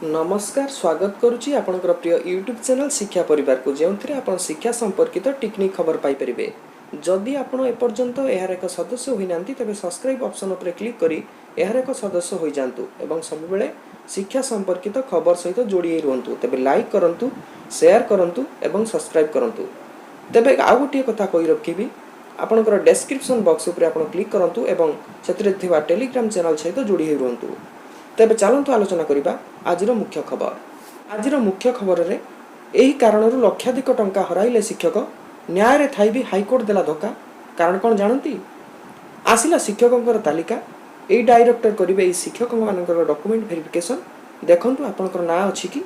नमस्कार स्वागत करुच्ची आपणकर प्रिय यूट्यूब चैनल शिक्षा परिवार को जो आप शिक्षा संपर्कित टिकनिक खबर पाइपर जदि आप एपर्यंत यार एक सदस्य होना तेज सब्सक्राइब ऑप्शन उपर क्लिक करी यार एक सदस्य हो जातु एवं सब बेले शिक्षा संपर्कित खबर सहित जोड़ी रुहतु तेज लाइक करूँ शेयर करूँ एवं सब्सक्राइब करूँ तेज आउ गोटे कथा कही रखी आपणकर डेस्क्रिप्शन बॉक्स उपर आप क्लिक करूँ एवं से टेलीग्राम चैनल सहित जोड़ी रुहतु तेज चलतु आलोचना करवा आज मुख्य खबर। आज मुख्य खबर रे यही कारण लक्षाधिक टंका हराइले शिक्षक न्याय रे थाई भी हाईकोर्ट देला धक्का कारण कौन जानती आसिला शिक्षकों तालिका यही डायरेक्टर करेंगे शिक्षक मान डॉक्यूमेंट वेरिफिकेशन देखु आपंकर ना अच्छी कि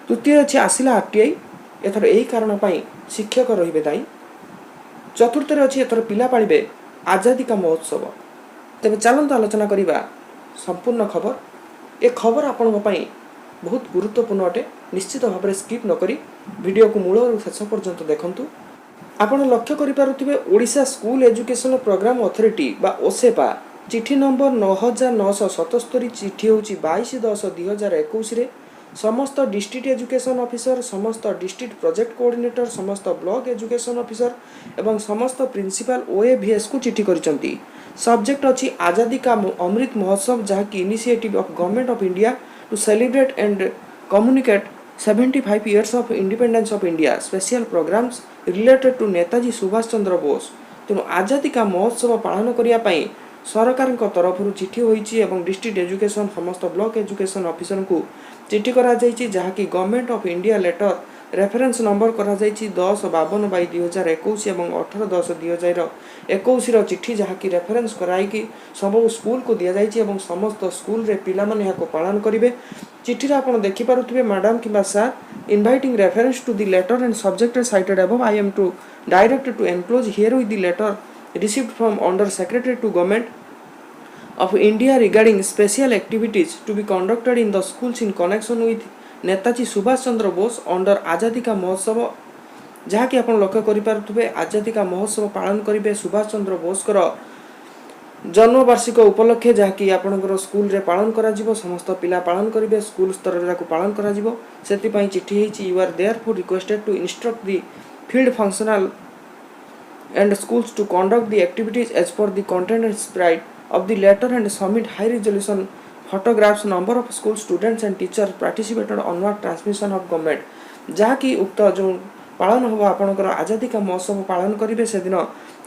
तृतीय अच्छी आसिला आरटीआई एथर यही कारण शिक्षक रे दायी चतुर्थ अच्छी एथर पिला पाड़े आजादी का महोत्सव तेज चलतु आलोचना करवा संपूर्ण खबर ए खबर आपण बहुत गुरुत्वपूर्ण अटे निश्चित भाव में स्किप नक वीडियो को मूल शेष पर्यंत देखंतु आपण लक्ष्य करें Odisha school education programme authority बा ओसेपा चिठी नंबर 9977 चिठी हूँ 22/10/2021 समस्त डिस्ट्रिक्ट एजुकेशन ऑफिसर समस्त डिस्ट्रिक्ट प्रोजेक्ट कोऑर्डिनेटर समस्त ब्लॉक एजुकेशन ऑफिसर एवं समस्त प्रिंसिपल ओएवीएस को चिठी करिसेंती सब्जेक्ट अच्छी आजादी का अमृत महोत्सव जहाँकि initiative of government of India to celebrate and communicate 75 years of independence of India special programmes related to Netaji Subhash Chandra Bose तेणु आजादी का महोत्सव पालन करने सरकार तरफ चिठी होती डिस्ट्रिक्ट एजुकेशन समस्त ब्लॉक एजुकेशन ऑफिसर को चिठी करा जहाँकि government of India letter reference number करा 1052/2021 और 18/10/2021 चिठी जहाँकि रेफरेंस कराई सब स्कूल को दि जाइए समस्त स्कूल रे पिला माने यहाँ पालन करेंगे चिठी आप देखिपे मैडम कि sir inviting reference to the letter and subject cited above I am to direct to enclose herewith the letter received from under secretary to government of India regarding special activities to be conducted in the schools in connection with Netaji Subhash Chandra Bose under आजादी का महोत्सव जहाँकि आप लक्ष्य करें आजादी का महोत्सव पालन करेंगे सुभाष चंद्र बोस जन्म वार्षिक उपलक्षे जहाँकि आपंकर स्कूल रे पालन करा समस्त पिला पालन करेंगे स्कूल स्तर में पालन करा चिठी है you are therefore requested to instruct the field functional and schools to conduct the activities as per the content and spirit of the letter and submit high resolution photographs number of school students and teachers participated onward transmission of government जहाँकि उक्त जो पालन हम आपंकर आजादी का महोत्सव पालन करेंगे से दिन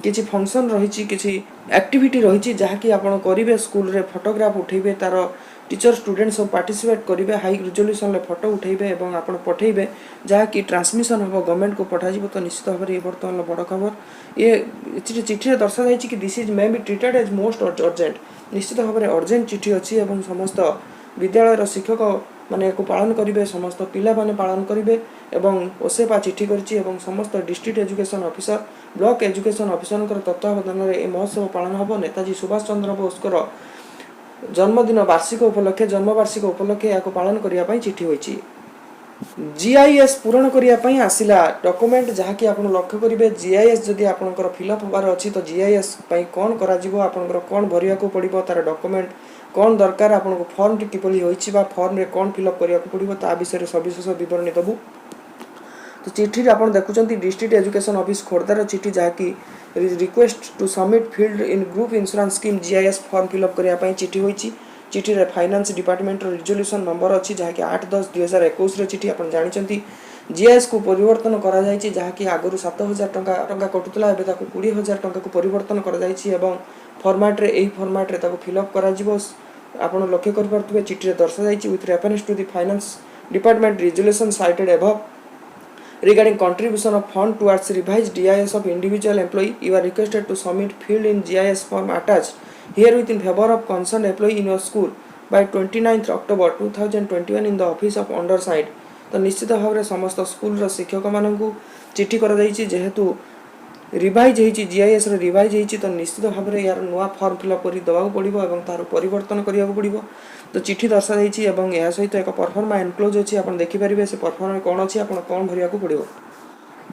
किसी फंक्शन रही किसी एक्टिविटी रही जहाँकि आप करेंगे स्कूल रे फोटोग्राफ उठेबे तार टीचर स्टूडेंट सब पार्टिसिपेट करेंगे हाई रिजोल्यूशन फोटो उठेबे और आप पठेबे जहाँकि ट्रांसमिशन हम गवर्नमेंट को पठाଯିव तो निश्चित भाव में बर्तमान बड़ खबर ये चिठी दर्शा जाइए कि this is may be treated as most urgent निश्चित भाव में अर्जेंट चिठी अच्छी और समस्त विद्यालय शिक्षक माने को पालन करेंगे समस्त पिला माने पालन करेंगे एवं ओसेपा चिठी करिछि समस्त district education officer block education officer तत्वावधान में महोत्सव पालन हम नेताजी सुभाष चंद्र बोस जन्मदिन वार्षिक उपलक्षे जन्म वार्षिक उपलक्षे या पालन करने चिठी होती जीआईएस पूरण करने आसला डॉक्यूमेंट जहाँकि आप लक्ष्य करेंगे जीआईएस जदि आपंकर फिलअप होबार अच्छी तो जीआईएस कौन कर कौन भरिया पड़ो तार डॉक्यूमेंट कौन दरकार आपको फॉर्म किपरि होइछि बा फॉर्म रे कौन फिलअप करिया पड़ो ता विषय सविशेष विवरणी दबु तो चिठी आप देखुं डिस्ट्रिक्ट एजुकेशन ऑफिस खोर्धार चिठी जहाँकि request to submit field in group insurance scheme GIS form fill up करने चिठी होती चिठी रे फाइनेंस डिपार्टमेंट रिजोल्यूशन नंबर अच्छी जहाँकि 8/10/2021 चिठी आप जानते जीएस को परिवर्तन करा जायछि जहाँकि आगु 7,000 टंका कटुला एबे 20,000 टंका को परिवर्तन करा जायछि एवं फॉर्मेट रे एही फॉर्मेट रे ताको फिलअप करा जिवो आपण लक्ष्य कर परथुबे चिठी रे दर्शा जायछि with reference to the finance department resolution cited above regarding contribution of fund towards revised DIS of individual employee you are requested to submit field in GIS form attached herewith in favor of concerned employee in your school by 29th October 2021 in the office of undersigned तो निश्चित भाव में समस्त school शिक्षक मानू चिठी करेतु revise होती GIS revise होती तो निश्चित भाव में यार नुआ फॉर्म फिलअप कर देवाक पड़ो और तार परिवर्तन करने पड़ो तो चिठी दर्शा जाइए यह सहित एक परफॉर्मा एनक्लोज अच्छी आप देखिपारे से परफॉर्मा कौन अच्छी आप कौन भरिया पड़ो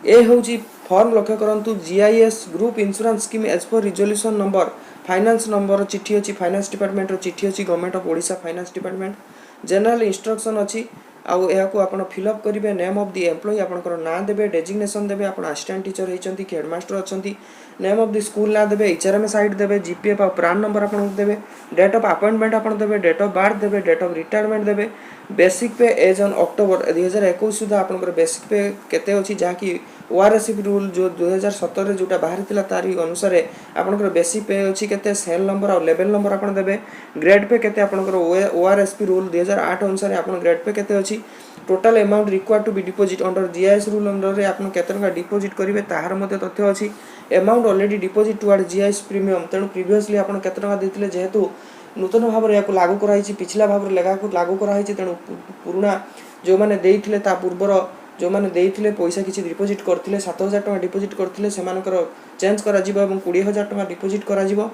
ये हूँ फॉर्म लक्ष्य करूँ GIS group insurance scheme as per resolution number finance number चिठी अच्छी फाइनेंस डिपार्टमेंट चिठी अच्छी government of Odisha finance department general instruction अच्छी आउ यहाँ आप फिलअप करेंगे नेम ऑफ द एम्प्लॉय आपंकर ना देवे डेजिग्नेशन देवे आप असिस्टेंट टीचर होती कि हेडमास्टर अच्छा नेम ऑफ द स्कूल ना देवे एचआरएम साइट देवे जीपीएफ और प्राण नंबर आप देवे डेट ऑफ अपॉइंटमेंट आप देवे डेट ऑफ बर्थ देवे डेट ऑफ रिटायरमेंट देवे बेसिक पे एज ऑन अक्टोबर 2021 सुधा आपंकर बेसिक पे केते अच्छी जहाँकि ओआरएसपी रूल जो 2017 जोटा बाहरी तारी अनुसार आपंकर बेसिक पे अच्छी केते सेल नंबर और लेवल नंबर आप देवे ग्रेड पे केते आपंकर ओआरएसपी रूल 2008 अनुसार आप ग्रेड पे केते अच्छी total amount required to be deposit under GIS rule under आप केते टका डिपोजिट करेंगे तार मध्य तथ्य अच्छी amount already deposit toward GIS premium तेणु प्रीवियसली आप केते टका देथिले जेहेतु नूतन भाव में लागू कराई पिछला भाव में लागू कराई तेणु पुराणा जो मैंने देइथिले ता पूर्वर जो मैंने देइथिले पैसा किसी डिपोजिट करथिले 7,000 टका डिपोजिट करथिले सेमानकर चेंज करा जिवो एवं 20,000 टका डिपोजिट करा जिवो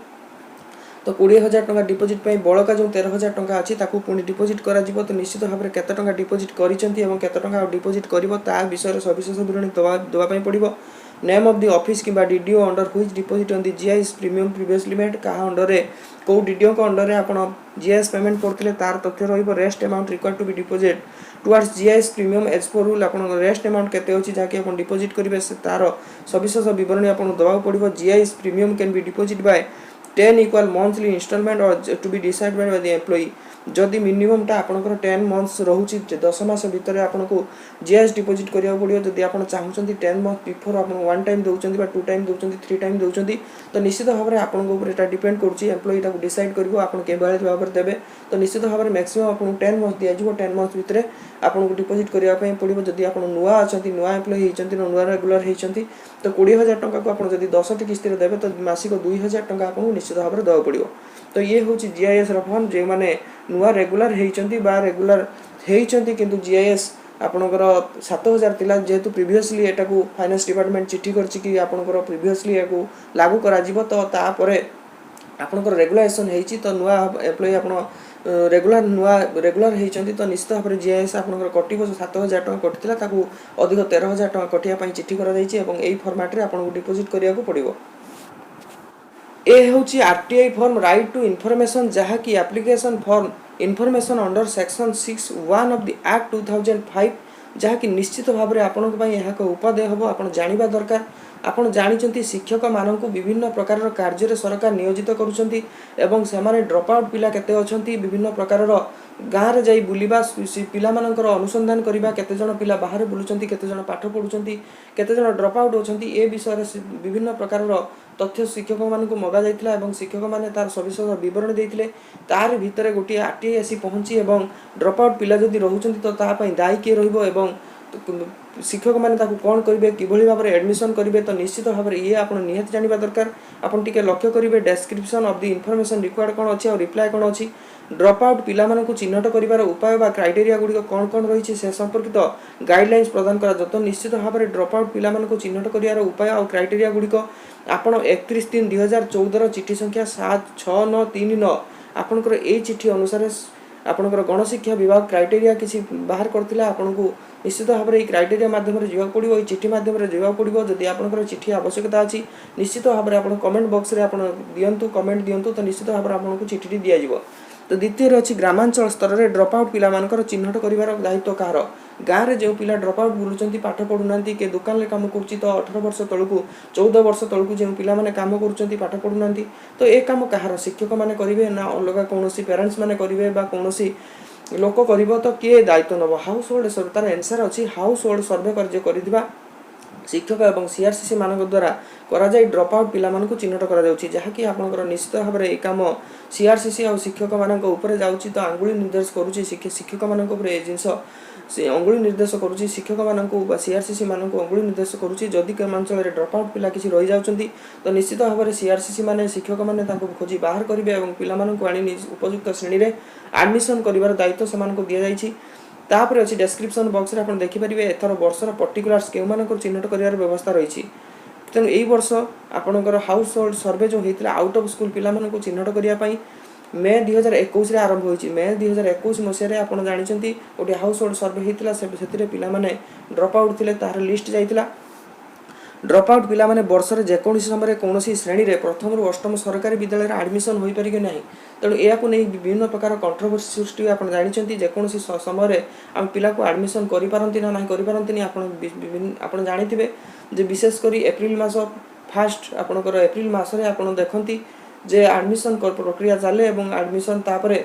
तो 20,000 टका डिपोजिट पे बड़का जो 13,000 टका अच्छी ताकू पुणी डिपोजिट करा जिवो तो निश्चित भाव में केते टका डिपोजिट करिसेंती एवं केते टका डिपोजिट करिवो ता विषय सविशेष विवरणी दवा पई पड़िवो नेम ऑफ द ऑफिस किंबा DDO under which deposit on the GIS premium previously made कहा अंडर रे को डीडीओ को अंडर रे आपण जीआईएस पेमेंट करथिले तार तथ्य रहिबो rest amount required to be deposit towards GIS premium as per rule आपण रेस्ट अमाउंट केते होची जाके आपण डिपोजिट करिवे से तार सविशेष विवरणी आपण दबाव पड़िवो GIS premium can be deposit by 10 equal monthly instalment or to be decided by the employee जदि मिनिमम टा आपनकर 10 मंथ्स रहउची 10 मास भितर आपनको जीएस डिपोजिट करिया पड़ियो जदि आपण चाहुचंती 10 मंथ बिफोर आपण वन टाइम दउचंती बा टू टाइम दउचंती थ्री टाइम दउचंती तो निश्चित भाव में आपनको ऊपर एटा डिपेंड करूची एम्प्लॉई टा डिसाइड करिवो आपण के बारे भाव देबे तो निश्चित भाव में मैक्सिमम आपण 10 मंथ दिया जिवो 10 मंथ भितर आपनको डिपोजिट करिया पय पड़ियो जदि आपण नुवा अछंती नुवा एम्प्लॉई हेचंती नुवा रेगुलर हेचंती तो 20,000 टका को आपण जदि 10 टी किस्ती रे देबे तो मासिक 2,000 टका आपनको निश्चित भाव में दवा पड़ियो तो ये हूँ जीआईएस फॉर्म जो मैंने नुआ रेगुलर होती रेगुलर होती किंतु जीआईएस आपणकर 7,000 थिला जेहेतु प्रीवियसली एटा को फाइनेंस डिपार्टमेंट चिट्ठी करछि कि आपणकर प्रीवियसली याकू लागू करा जिवो तो तापरे आपणकर रेगुलेशन हेछि तो नुआ एम्प्लॉई आपण रेगुलर होती तो निश्चित भाव में जीआईएस आपणकर कटिबो 7,000 टका कटिथिला ताकू अधिक 13,000 टका कटिया पई चिट्ठी करा जाइछि एवं एई फॉर्मेट रे आपनको डिपोजिट करिया को पड़िबो ए होची RTI form right to information जहाँकि application form information under section 6(1) of the act 2005 जहाँकि निश्चित भाव में आपण यहाँ उपादेय हम आप जाना दरकार आपण जानी शिक्षक मानक विभिन्न प्रकार कार्य सरकार नियोजित करुँच एवं से ड्रप आउट पिला केते अछंती विभिन्न प्रकार गाँव में जाई बुलिबा पिला मानकर अनुसंधान करबा केते जण पिला बाहर बुलुचंती केते जण पाठ पढुचंती केते जण ड्रप आउट होचंती ए विषय विभिन्न प्रकार तथ्य शिक्षक मानक मगा जाइतिला एवं शिक्षक माने तार सविशेष विवरण देइतिले तार भितरे गोटी आरटीआई आसी पहुंची एवं ड्रप आउट पिला जदि रहुचंती तो ता पई दायी के रहिबो एवं शिक्षक मैंने कौन करेंगे किभली भाव में एडमिशन करेंगे तो निश्चित भाव में ये आप निहाती जाना दरकार आपन टिके लक्ष्य करेंगे description of the information required कौन अच्छी और रिप्लाई कौन अच्छी ड्रप आउट पिला मानक चिन्हट कर उपाय बा क्राइटेरिया गुड़िक कौन कौन रही से संपर्कित गाइडलाइंस प्रदान करा तो निश्चित भाव में ड्रप आउट पिला मानक चिन्हट कर उपाय और क्राइटेरिया गुड़िक आपण 31/3/2014 चिठी संख्या 7693 आपणकर ए चिठी अनुसार आपणकर गणशिक्षा विभाग क्राइटेरिया किसी बाहर करथिला आपनको निश्चित भाव में क्राइटेरिया माध्यम जावाक पड़ो चिठी माध्यम जावाक पड़ो जदि आपणकर चिठी आवश्यकता अच्छी निश्चित भाव में आप कमेंट बॉक्स रे आपण दियंतु कमेंट दियंतु तो निश्चित भाव में आपको चिठी दिया जिवो तो द्वितीय अच्छी ग्रामांचल स्तर में ड्रप आउट पिला मानकर चिन्हट कर दायित्व कहार गाँव में जो पिला ड्रप आउट बुलूँ पाठ पढ़ुना के दुकान में कम कर 18 वर्ष तलू 14 वर्ष तलू जो पिला माने काम कर पाठ पढ़ुना तो ये कम कहार शिक्षक मैंने करेंगे ना अलग कौन पेरेन्ट्स मैंने करेंगे कौन लोक कर तो किए दायित्व नब हाउस होल्ड तार एनसर अच्छी हाउस होल्ड सर्वे कार्य कर शिक्षक एवं सीआरसीसी मान द्वारा करा जाय ड्रप आउट पिला मानक चिन्हट करा जाउची जहाँकि आपनकर निश्चित भाव में ये कम सीआरसीसी और शिक्षक मानक ऊपर जाउची तो आंगुली निर्देश करुची शिक्षक मानक ऊपर ए जिंस से अंगुली निर्देश करुची शिक्षक मानक सीआरसीसी मानक अंगुली निर्देश करुची जदि ग्रामांचल ड्रप आउट पिला किसी रही जाउचंती तो निश्चित भाव में सीआरसीसी माने शिक्षक माने तांको खोजी बाहर करिवे एवं पिला मानक आनी उपयुक्त श्रेणी रे एडमिशन करिवार दायित्व सेमानक दिया जाइछि तापर अच्छी डेस्क्रिप्शन बॉक्स रे आपण देखि परिबे एथर वर्षर पर्टिकुलर्स केउ मानकर चिन्हट करिवार व्यवस्था रही तेणु यही वर्ष आपणकर हाउस होल्ड सर्वे जो होता आउट ऑफ स्कूल पिला मानक चिन्हट करिया पई मे 2021 आरंभ होइछि मे 2021 मसीह आप जानते गोटे हाउस होल्ड सर्वे होता से पिला माने ड्रप आउट थिले तार लिस्ट जाइतिला ड्रॉप आउट पिला माने वर्ष रे जेकोसी समय कौन श्रेणी रे प्रथम रु अष्टम सरकारी विद्यालय रे एडमिशन होई परिके नहीं तेणु या विभिन्न प्रकार कंट्रोवर्सी सृष्टि आप जानते जेकोसी समय आम पिला को एडमिशन करि पारंती ना नहीं करि पारंती आपण जानिथिबे जे विशेष करी एप्रिल मास फास्ट आपणकर एप्रिल मास रे आपण देखंती जे एडमिशन प्रक्रिया चले एवं एडमिशन तापरे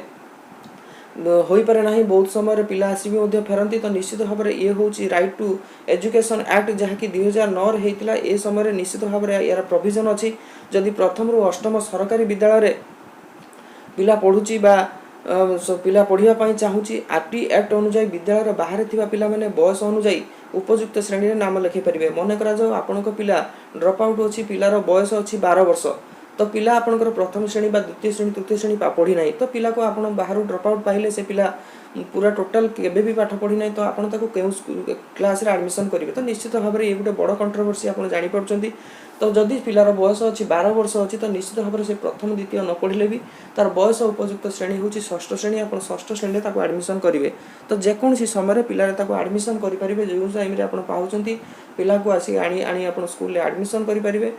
होई पारे नाही बहुत समय पिला आसीबे मध्ये फेरंती तो निश्चित भाव में ये हूँ राइट टू एजुकेशन एक्ट जहाँकि 2009 होता ए समय निश्चित भाव में यार प्रोविजन अच्छी जदि प्रथम रु अष्टम सरकारी विद्यालय रे पिला पढ़ुची बा पिला पढ़ाई चाहूँगी आरटी एक्ट अनुजाई विद्यालय बाहर थिबा पिला माने बयस अनुजाई उपयुक्त श्रेणी नाम लिखि पारिबे मन करा जाओ आपनक पिला ड्रॉप आउट अछि पिलार बयस अछि 12 वर्ष तो पिला आपनकर प्रथम श्रेणी बा द्वितीय श्रेणी तृतीय श्रेणी पढ़ी ना तो पिला को आपण बाहर ड्रॉप आउट पाइले से पिला पूरा टोटाल केबे भी पाठ पढ़ी ना तो आपण ताको केउ क्लास रे एडमिशन करिवे तो निश्चित भाव में ये गोटे बड़ कंट्रोवर्सी आपण जानि पड़छंती तो जदि पिलार बयस अच्छी 12 वर्ष अच्छी तो निश्चित भाव में से प्रथम द्वितीय न पढ़ले भी तार बयस उपयुक्त श्रेणी हूँ षष्ठ श्रेणी आप षष्ठ श्रेणी ताको एडमिशन करेंगे तो जेकोसी समय पिला ताको एडमिशन करेंगे जो टाइम आप पाँच पिला को आसिक आनी आप स्कूल एडमिशन करेंगे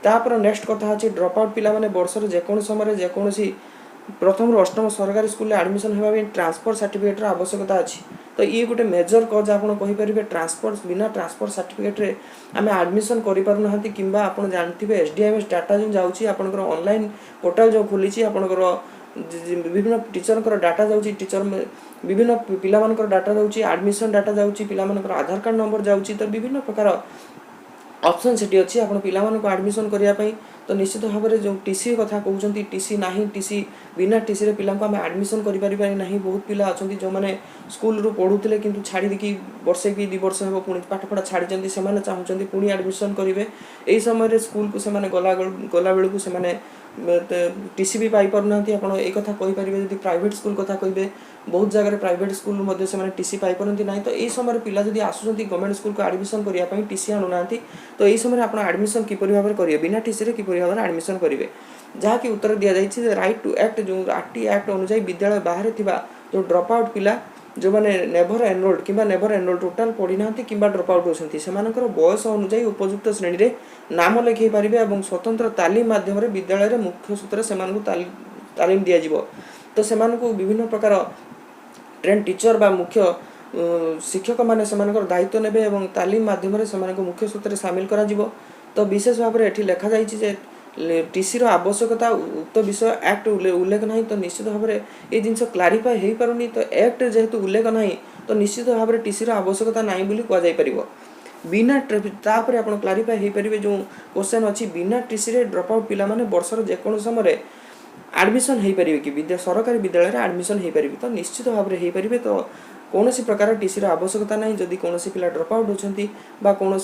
तापर नेक्स्ट कथा अच्छी ड्रॉप आउट पिला माने वर्ष जेकोसी समय जेकोसी प्रथम अष्टम सरकारी स्कूल एडमिशन होगा ट्रांसफर सर्टिफिकेट आवश्यकता अच्छी तो ये गोटे मेजर कज आप ट्रांसफर बिना ट्रांसफर सर्टिफिकेट रे आम एडमिशन करें कि आप जानते एसडीएमएस डाटा जो जाऊँगी आपंकर ऑनलाइन पोर्टाल जो खोली आपंकर विभिन्न टीचर डाटा जाऊँगी टीचर विभिन्न पिला डाटा जाऊँगी एडमिशन डाटा जाऊँगी पिला आधार कार्ड नंबर जाऊँगी तो विभिन्न प्रकार ऑप्शन सेठी अच्छी आप पिला एडमिशन करने तो निश्चित भाव में जो टीसी कथा कहते टीसी ना टीसी बिना टीसी रे पिला आम एडमिशन करें ना बहुत पिला अच्छा जो मैंने स्कूल रू पढ़ुते कि छाड़ी देखी वर्षे कि 2 वर्ष हम पुणी पाठपढ़ा छाड़ी से चाहते पुणी एडमिशन करेंगे यही समय स्कूल को से गला बेलू से टीसी भी पाई पारना आप एक कथा कहींपारे जब प्राइवेट स्कूल कथा कहे बहुत जगह प्राइवेट स्कूल से टीसी पाई पारती ना तो यही समय पिला जब आसुँच गवर्नमेंट स्कूल को एडमिशन करने टीसी आणुना तो यही समय आप एडमिशन किपरि भाव में करेंगे बिना टीसी रे किपरि भाव में एडमिशन करेंगे जहाँकि उत्तर दि जाए राइट टू एक्ट जो आरटी एक्ट अनुसार विद्यालय बाहर थिबा जो ड्रॉप आउट पिला जो मैंने नेभर एनरोल्ड कि नेभर एनरोल्ड टोटाल पढ़ी ना कि ड्रॉप आउट होती से बयस अनुजाई उपयुक्त श्रेणी रे नाम लिखई पारे और स्वतंत्र तालीम माध्यम विद्यालय मुख्य सूत्र से तालीम दि जाव तो से विभिन्न प्रकार ट्रेन टीचर बा मुख्य शिक्षक माने दायित्व नेबे और तालीम माध्यम से मुख्य सूत्र सामिल करा जिवो तो विशेष भाव में एठी लिखा जाइए टीसी रो आवश्यकता उक्त विषय एक्ट उल्लेख नहीं तो निश्चित भाव में ये जिन क्लारिफाई हो पारुनी तो एक्ट जेहेतु उल्लेख नहीं तो निश्चित भाव में टीसी रो आवश्यकता नहीं बोली कहुपर बिना तापर आप क्लारिफाई हो पारे जो क्वेश्चन अच्छी बिना टीसी रे ड्रॉप आउट पिला माने वर्षर जेको समय एडमिशन हो पारे कि सरकारी विद्यालय रे एडमिशन हो पारे तो निश्चित भाव में हो पारे तो कौन प्रकार टीसी रो आवश्यकता नहीं जदि कौन पिला ड्रॉप आउट होती कौन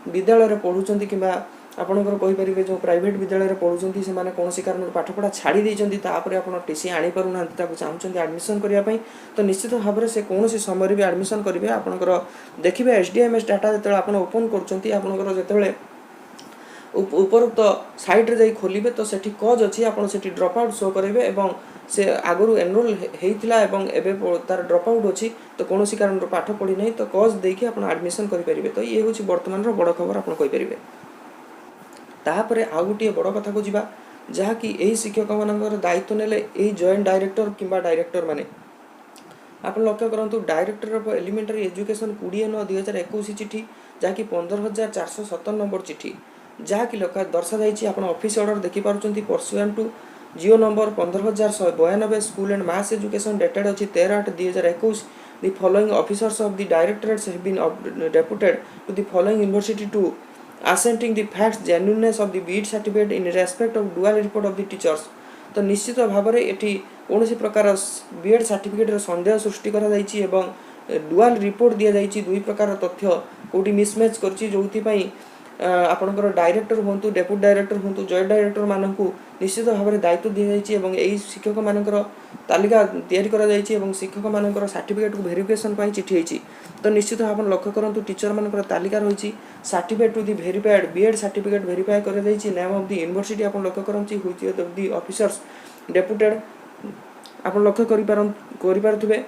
विद्यालय पढ़ुंट कि आपणकर कहींपारे जो प्राइवेट विद्यालय पढ़ुंट से कौन कारण पाठपढ़ा छाड़ी देती आप टीसी आनीपारूना चाहते एडमिशन करने तो निश्चित भाव में से कौन समय भी एडमिशन करेंगे आपंकर देखिए एसडीएमएस डाटा जो आप ओपन करते उपरोक्त साइट रे जाई खोलिबे तो सेठी कज अच्छी आपन सेठी ड्रॉप आउट शो करेंगे और से आगु एनरोल होता एवं तार ड्रॉप आउट अच्छी तो कौन कारण पाठ पढ़ी ना तो कज देके आप एडमिशन करेंगे तो ये हूँ बर्तमान बड़ खबर आप कहींपारे तापर आउ गोटे बड़ कथा को जीवा जहाँकि यही शिक्षक मान दायित्व नेले यही जॉइंट डायरेक्टर किंबा डायरेक्टर माने आप लक्ष्य करूँ डायरेक्टर ऑफ एलिमेंटरी एजुकेशन 20/9/2021 चिठी जहाँकि 15,417 नंबर चिठी जहाँकि दर्शा जाइए आप ऑफिस ऑर्डर देखिपुंट pursuant to GO number 15,192 school and mass education dated अच्छी 13/8/2021 the following officers of the directorates have been deputed to the following university to assenting the facts genuineness of the BEd certificate in respect of dual report of the teachers तो निश्चित भाव में ये कौन प्रकार BEd certificate सन्देह सृष्टि करा जाइछि एवं डुआल रिपोर्ट दि जाइछि दुई प्रकार तथ्य कोटी मिसमैच करछि जोथि आपणकर डायरेक्टर हूँ डेप्यूटी डायरेक्टर हूँ जॉइंट डायरेक्टर मानक निश्चित भाव में दायित्व दी जाइए और यही शिक्षक मानकर तालिका तैयारी करा जाइए और शिक्षक मानकर सर्टिफिकेट को वेरिफिकेशन पाई चिठी होती तो निश्चित भाव में लक्ष्य करूँ टीचर मानकर तालिका रही certificate to the verified BEd certificate verify कर नेम ऑफ दी यूनिवर्सिटी आप लक्ष्य करूँ which of the officers deputed आप लक्ष्य करें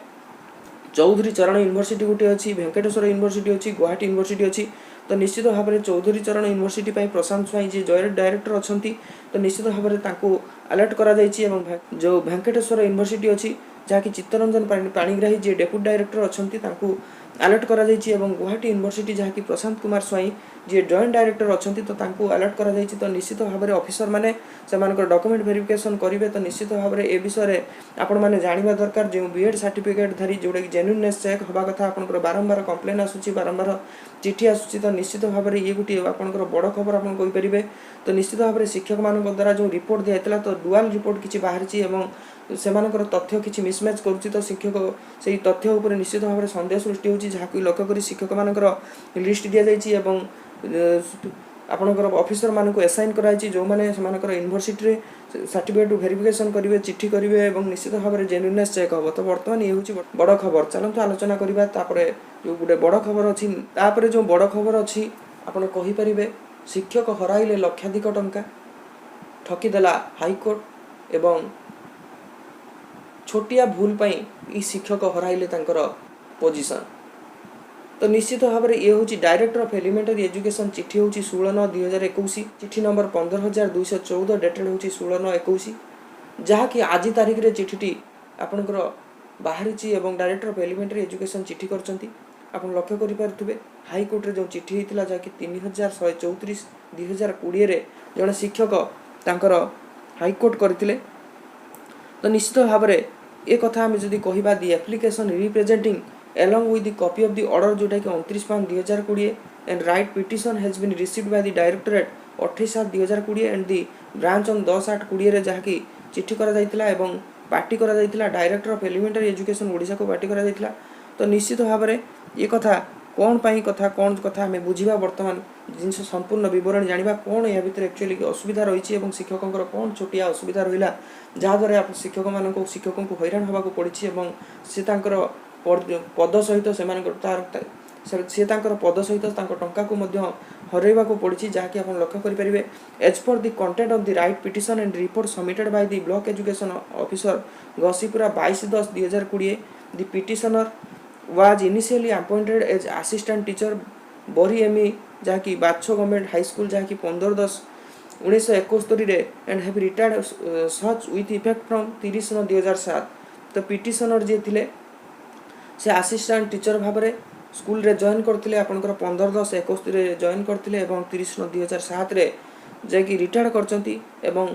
चौधरी चरण यूनिवर्सिटी गोटे अच्छी वेंकटेश्वर यूनिवर्सिटी अच्छी गुवाहाटी यूनिवर्सिटी अच्छी तो निश्चित भाव में चौधरी चरण यूनिवर्सिटी प्रशांत स्वाई जी जॉइंट डायरेक्टर अच्छा तो निश्चित भाव में अलर्ट करा जो भेंकटेश्वर यूनिवर्सिटी अच्छी जहाँकि चित्तरंजन पाणिग्राही जी डेप्यूटी डायरेक्टर अच्छा अलर्ट करा गुवाहाटी यूनिवर्सिटी जहाँकि प्रशांत कुमार स्वाई जी जॉइंट डायरेक्टर अच्छा तो अलर्ट करा तो निश्चित भाव में ऑफिसर मैंने डॉक्यूमेंट वेरिफिकेशन करेंगे तो निश्चित भाव में ए विषय आपण मैंने जानवा दरकार जो बीएड सर्टिफिकेट धरी जोटा कि जेन्युइननेस चेक हवा कथा आपंकर बारंबार कंप्लेन आसूची बारंबार चिठी आसूची तो निश्चित भाव में ये गोटे आपंकर बड़ खबर आप कहींपारे तो निश्चित भाव में शिक्षक मान द्वारा जो रिपोर्ट दिया तो डुआल रिपोर्ट किसी बाहरी से तथ्य किसी मिसमैच करुच्ची तो शिक्षक से तथ्य उपर निश्चित भाव में सन्देह सृष्टि होती जहाँ लक्ष्य कर शिक्षक मान लिस्ट दि जाइए आपणकर ऑफिसर मान को एसाइन कराई जो मैंने यूनिवर्सिटी सर्टिफिकेट वेरिफिकेशन करेंगे चिठी करेंगे और निश्चित भाव में जेन्युइननेस चेक हम तो बर्तमान ये हूँ बड़ खबर चलते आलोचना करवा जो गोटे बड़ खबर अच्छी जो बड़ खबर अच्छी आपड़ कहींपारे शिक्षक हराइले लक्षाधिक टंका ठकीदेला हाईकोर्ट एवं छोटिया भूल पाई शिक्षक हराइले पोजिशन तो निश्चित भाव में ये हूँ डायरेक्टर ऑफ एलिमेंटरी एजुकेशन चिठी हूँ 16/9/2021 चिठी नंबर 15,214 डेटेड हूँ 16/9/21 जहाँकि आज तारीख में चिठी आपणकर बाहरी डायरेक्टर ऑफ एलिमेंटरी एजुकेशन चिठी करछंती आपण लक्ष्य करें हाईकोर्ट रे जो चिठी होता जहाँकि 3,134 2020 जड़े शिक्षक तांकर हाईकोर्ट करते तो निश्चित भाव में ये कथा आम जदि कहवा the application representing along with the copy of the order जोटा कि 29/2020 and right petition has been received by the directorate 28/2020 and the branch on 10/8/20 रे जहाँ कि चिठी करा जाइतिला एवं पार्टी करा जाइतिला director of elementary education Odisha को पार्टी करा जाइतिला तो निश्चित भाव में ये कथा कौन कथा आम बुझा बर्तमान जिनस संपूर्ण बरण जाना कौन या भितर एक्चुअली असुविधा रही शिक्षकों कौन छोटिया असुविधा रहा जहाँद्वारा शिक्षकों को हैरान होगा पड़ी सी पद सहित से पद सहित टंका को हरइबा पड़ी जहाँकि आप लक्ष्य करेंगे as per the content of the writ petition and report submitted by the block education officer Ghasipura 22/10/2020 the petitioner was initially appointed as assistant teacher Bari ME जहाँकि बाछ गवर्नमेंट हाई स्कूल जहाँकि 15/10/1971 and have retired such with effect from 30/9/2007 तो petitioner जी थे से assistant teacher भाव में school रे join करते आपंकर 15/10/71 जॉइन करते 30/9/2007 जैकि रिटायर्ड करछंती एवं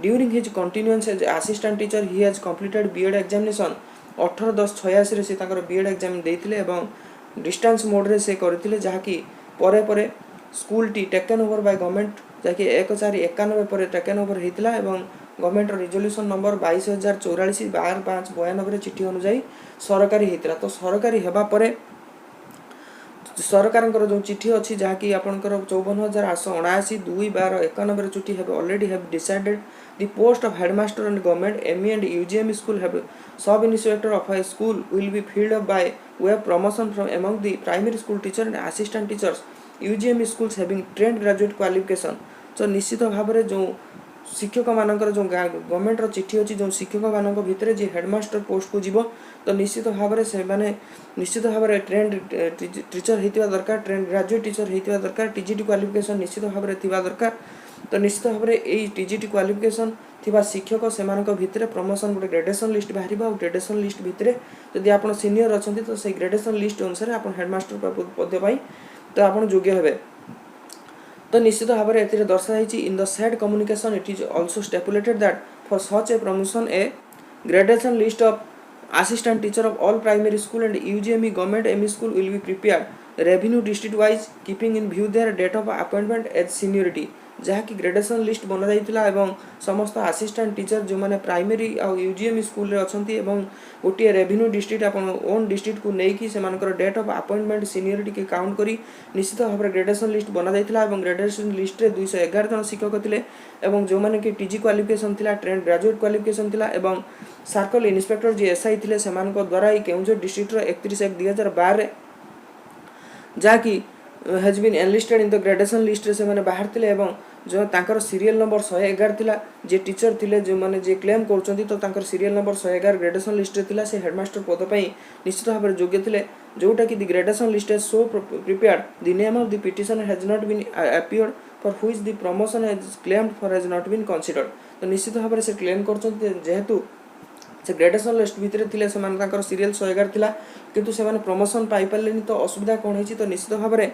during his continuance as assistant teacher he has completed BEd examination 18/10/86 से बीएड एग्जाम देते डिस्टेंस मोड रे से करते जहाँकि परे परे स्कूल टी टेकन ओवर बाय गवर्नमेंट जहाँकि 1491 पर टेकन ओवर होता गवर्नमेंट रिजोल्यूशन नंबर 22,044 12/5/92 चिठी अनुजाई सरकारी होता तो सरकारी होगा सरकार जो चिठी अच्छी जहाँकि आपंकर 54,879 2/12/91 चिठी have already have decided the post of headmaster and government ME and UGM school have sub inspector of a school will be filled up by way of promotion from among the primary school teacher and assistant teachers UGM schools having trained graduate qualification तो निश्चित भाव में जो शिक्षक मानकर जो government चिठी अच्छी जो शिक्षक मान भितर जी हेडमास्टर पोस्ट को जीव तो निश्चित भाव में निश्चित भाव में ट्रेंड टीचर होता दरकार ट्रेंड ग्रेजुएट टीचर होता दरकार टीजीटी क्वालिफिकेशन निश्चित भाव में थिबा दरकार तो निश्चित भाव में यही टीजीटी क्वालिफिकेशन थिबा शिक्षक से भितर प्रमोशन गोटे ग्रेडेसन लिस्ट बाहर और ग्रेडेसन लिस्ट भितर जदि आप सीनियर अच्छा तो से ग्रेडेसन लिस्ट अनुसार आप हेडमास्टर पद तो आप योग्य हे तो निश्चित भाव में दर्शाई in the said communication it is also stipulated that for such a promotion a gradation list of assistant teacher of all primary school and UGME government ME school will be prepared revenue district wise keeping in view their date of appointment as seniority जहाँकि gradation list बना जाइतिला समस्त assistant teacher जो मैंने primary और यूजीएम school रे अछंती गोटे revenue district अपन own district को लेकिन से डेट ऑफ अपॉइंटमेंट सीनियरिटी के काउंट करी निश्चित भाव में ग्रेडेसन लिस्ट बना जाइतिला ग्रेडेसन लिस्ट रे 211 जन शिक्षक थिले जो मैंने कि टीजी क्वालिफिकेशन थिला ट्रेंड ग्रेजुएट क्वालिफिकेशन थिला सर्कल इन्स्पेक्टर जी एसआई थिले द्वारा केउंझर डिस्ट्रिक्ट 31/1/2012 जहाँकि has been enlisted in the gradation list से बाहर थे जो तांकर सीरियल नंबर 111 थिला जे टीचर थिले जो माने जे क्लेम करचंती तो तांकर सीरियल नंबर 111 ग्रेडेशन लिस्ट रे थिला से हेडमास्टर पद पई निश्चित भाव योग्य थिले जोटा कि the gradation list is so prepared the name of the petition has not been appeared for which the promotion has claimed for has not been considered तो निश्चित भाव से क्लेम करचंती जेहेतु से ग्रेडेशन लिस्ट भितर थिले से मान तांकर सीरियल 111 थिला किंतु से माने प्रमोशन पाई परलेनी तो असुविधा कोन हेची तो निश्चित भाव रे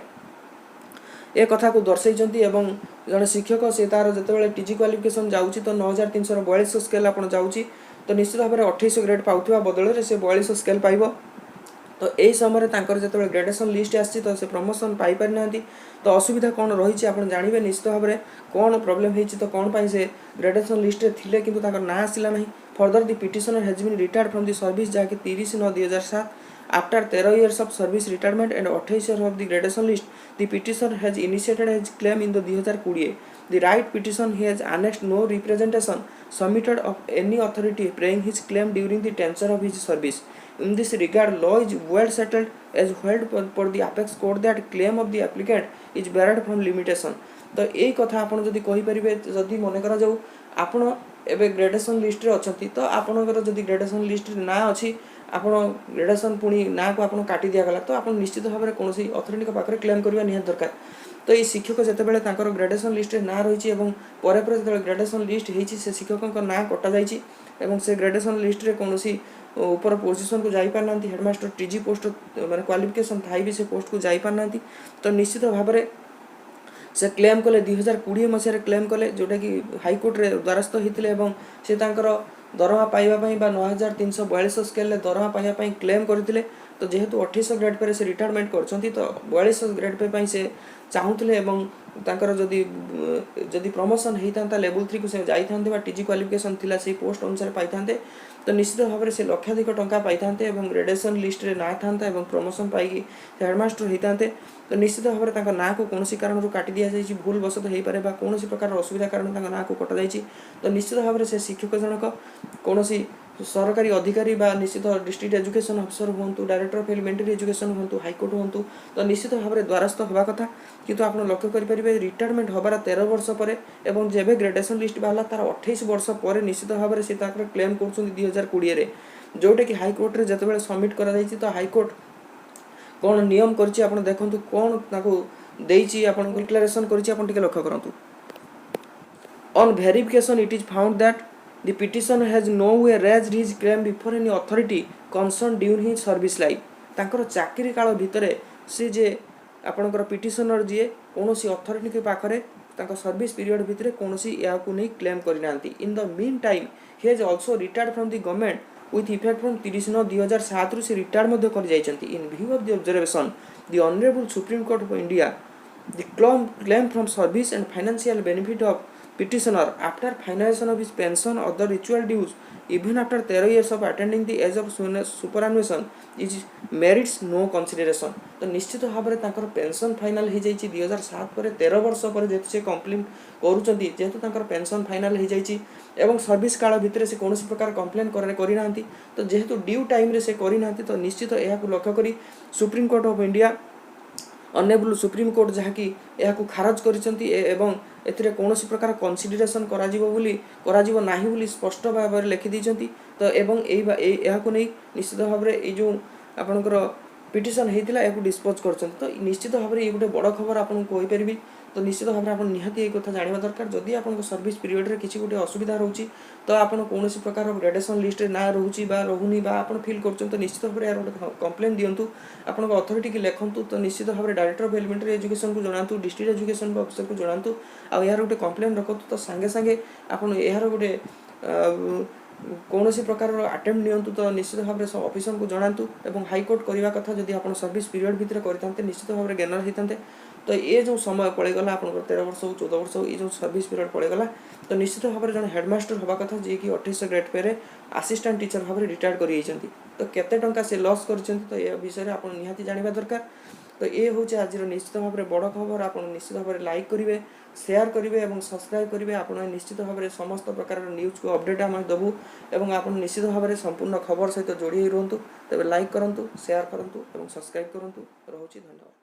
ए कथा को दर्शाइछंती एवं जने शिक्षक से तार जतेबेले टीजी क्वालिफिकेशन जाउची तो 9342 स्केल आपण जाउची तो निश्चित भाव रे 28 ग्रेड पाउथिबा बदल रे से 42 स्केल पाइबो तो एई समय तांकर जतेबेले ग्रेडेशन लिस्ट आछि तो से प्रमोशन पाई पारि नांती तो असुविधा कोन रहिछि आपण जानिबे निश्चित भाव रे कोन प्रॉब्लम हेछि तो कोन पई से ग्रेडेशन लिस्ट रे थिले किंतु तांकर ना आसिला नाही further the petitioner has been retired from the service जाके 30/9/2007 after 13 years of service retirement and 28 years of the gradation list the petitioner has initiated his claim in the 2020 the right petition he has annexed no representation submitted of any authority praying his claim during the tenure of his service in this regard law is well settled as held for the apex court that claim of the applicant is barred from limitation तो यही कथा आपण जदि कहि परिबे जदि मने करा जाऊ आपण एबे ग्रेडेशन लिस्ट रे अछंती तो आपनकर जदि ग्रेडेशन लिस्ट रे ना अछि आपण ग्रेडेशन पुणी ना को आपण काटी दिया गला तो आपण निश्चित भाव में कोनोसी अथॉरिटी के पाखरे क्लेम करबा निहात दरकार तो ये शिक्षक जतेबेले तांकर ग्रेडेशन लिस्ट रे ना रहिछि एवं परे परे जते ग्रेडेशन लिस्ट हेछि से शिक्षकक ना कटा जाइछि एवं से ग्रेडेशन लिस्ट रे कोनोसी ऊपर पोजीशन को जाई पारनांती हेडमास्टर टीजी पोस्ट माने क्वालिफिकेशन थाई भी से पोस्ट को जाई पारनांती तो निश्चित भाव में से क्लेम कले 2020 मसिया रे क्लेम कले जोटा कि हाई कोर्ट रे द्वारस्थ हितले एवं से तांकर दरमा पाइबा पई बा 9342 स्केल ले दरमा पाइबा पई क्लेम करथिले तो जेहेतु 28 ग्रेड पर से रिटायरमेंट करछंती तो 42 ग्रेड पे पई से चाहुथिले एवं तांकर जदी प्रमोशन हेइतांता लेवल 3 को से जाइथांते बा टीजी क्वालिफिकेशन थिला से पोस्ट अनुसार पाइथांते तो निश्चित भाव में से लक्षाधिक टंका पाइथांते एवं ग्रेडेशन लिस्ट रे ना थांता एवं प्रमोशन पाई हेडमास्टर हेइतांते तो निश्चित भाव में तांका ना को कोनोसी कारण काटी दिया जाइछि भूल वशत हेइ पारे बा कोनोसी प्रकार असुविधा कारण तांका ना को कटा जाइछि तो निश्चित भाव में से शिक्षक जनक कोनोसी सरकारी अधिकारी बा निश्चित डिस्ट्रिक्ट एजुकेशन अफिसर होंतु डायरेक्टर ऑफ एलिमेंटरी एजुकेशन होंतु हाईकोर्ट होंतु तो निश्चित भाव में द्वारस्थ होबा कथा किंतु आपण लक्ष्य करि परिबे रिटायरमेंट होबार 13 वर्ष परे एवं जेबे ग्रेडेशन लिस्ट बाला तार 28 वर्ष परे निश्चित भाव में से ताकर क्लेम करछुंती 2020 रे जोटे कि हाईकोर्ट रे जतेबेले सबमिट करा जाइछि तो हाईकोर्ट कोन नियम करछि आपण देखंतु कोन ताको देइछि आपण डिक्लेरेशन करछि आपण टिके लक्ष्य करंतु on verification it is found that the petitioner has no way raised his claim before any authority concerned during his service life तांकर चाकरी काल भितरे से जे आपनकर पिटिशनर जे कोनोसी अथॉरिटी के पाखरे तांकर सर्विस पीरियड भितरे कोनोसी या को नै क्लेम करिनांती in the meantime he has also retired from the government with effect from 30/9/2007 ରୁ ସେ ରିଟାୟାର ମଧ୍ୟ କରି ଯାଇଛନ୍ତି in view of the observation the honorable supreme court of india the claim from service and financial benefit of petitioner after finalization of his pension or the ritual dues even after 13 years of attending the age of superannuation is merits no consideration तो निश्चित भाव में तांकर pension final हे जाइछि 2007 पर 13 वर्ष पर जेतु से कंप्लेन करूचंती जेतु तांकर पेंशन फाइनल हे जाइछि एवं सर्विस काल भितर से कोनोसी प्रकार कंप्लेन करि नांती तो जेतु ड्यू टाइम रे से करि नांती तो निश्चित एहा को लक्ष्य करी supreme court of India honourable supreme court जहाँकि यह खारज करिसेंती एवं एथिरे कोनोसी प्रकार कंसीडरेशन कराजिबो नाही बोली स्पष्ट भाव में लिखि दैछंती तो एवं एहा को नै निश्चित भाव में ए जो आपनकर पिटिशन हेतिला याकू डिस्पोज करछंती तो निश्चित भाव में ए गुटे बड़ खबर आपन को होई परबी तो निश्चित भाव में आपन निहाती ए कथा जानिबा दरकार जदि आपन सर्विस पीरियड रे किछि गुटे असुविधा रहउची तो आपन कोनोसी प्रकार ग्रेडेशन लिस्ट रे ना रहउची बा रहउनी बा आपन फील करछन तो निश्चित भाव में यार गुटे कंप्लेन दियंतु आपन अथॉरिटी के लेखंतु तो निश्चित भाव में डायरेक्टर ऑफ एलिमेंटरी एजुकेशन को जणांतु डिस्ट्रिक्ट एजुकेशन ऑफिसर को जणांतु आ यार गुटे कंप्लेन रखतु तो संगे संगे आपन यार गुटे कोनोसी प्रकार अटेम्प्ट नियंतु तो निश्चित भाव में सब ऑफिसर को जणांतु एवं हाईकोर्ट करबा कथा जदि आपन सर्विस पीरियड भितर करथांते निश्चित भाव में गेनर हेतांते तो ये जो समय पड़े गला आपन 13 वर्ष 14 वर्ष ये जो सर्विस पीरियड पड़े गला तो निश्चित भाव में जन हेडमास्टर होबा कथा जे कि 28 ग्रेड पे असिस्टेंट टीचर भाव में रिटायर्ड करि जाइछंती तो केते टंका से लॉस करछंती तो ये विषय रे आपन निहाती जानिबा दरकार तो ये होचे आज निश्चित भाव में बड़ खबर आपन निश्चित भाव में लाइक करिवे शेयर करिवे एवं सब्सक्राइब करिवे आपन निश्चित भाव में समस्त प्रकार न्यूज को अपडेट हम दबु एवं आपन निश्चित भाव में संपूर्ण खबर सहित जोड़ी रहंतु तबे लाइक करंतु शेयर करंतु एवं सब्सक्राइब करंतु रहउची धन्यवाद।